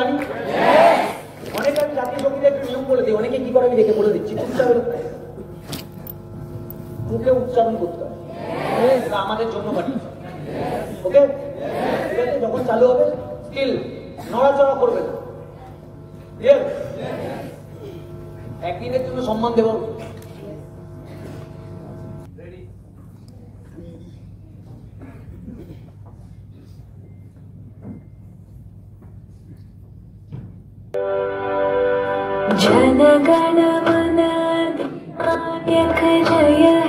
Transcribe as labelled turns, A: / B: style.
A: জানি? অনেকে আমি জাতীয় সঙ্গীতে একটু নিয়ম বলে দিই, অনেকে কি করে আমি দেখে বলে দিচ্ছি। মুখে উচ্চারণ করতে হবে, আমাদের জন্য পাঠিয়েছে। ওকে, ঠিক আছে? যখন চালু হবে স্টিল নড়াচড়া করবে না। একদিনের জন্য সম্মান দেব।
B: जनगण मन नायक जय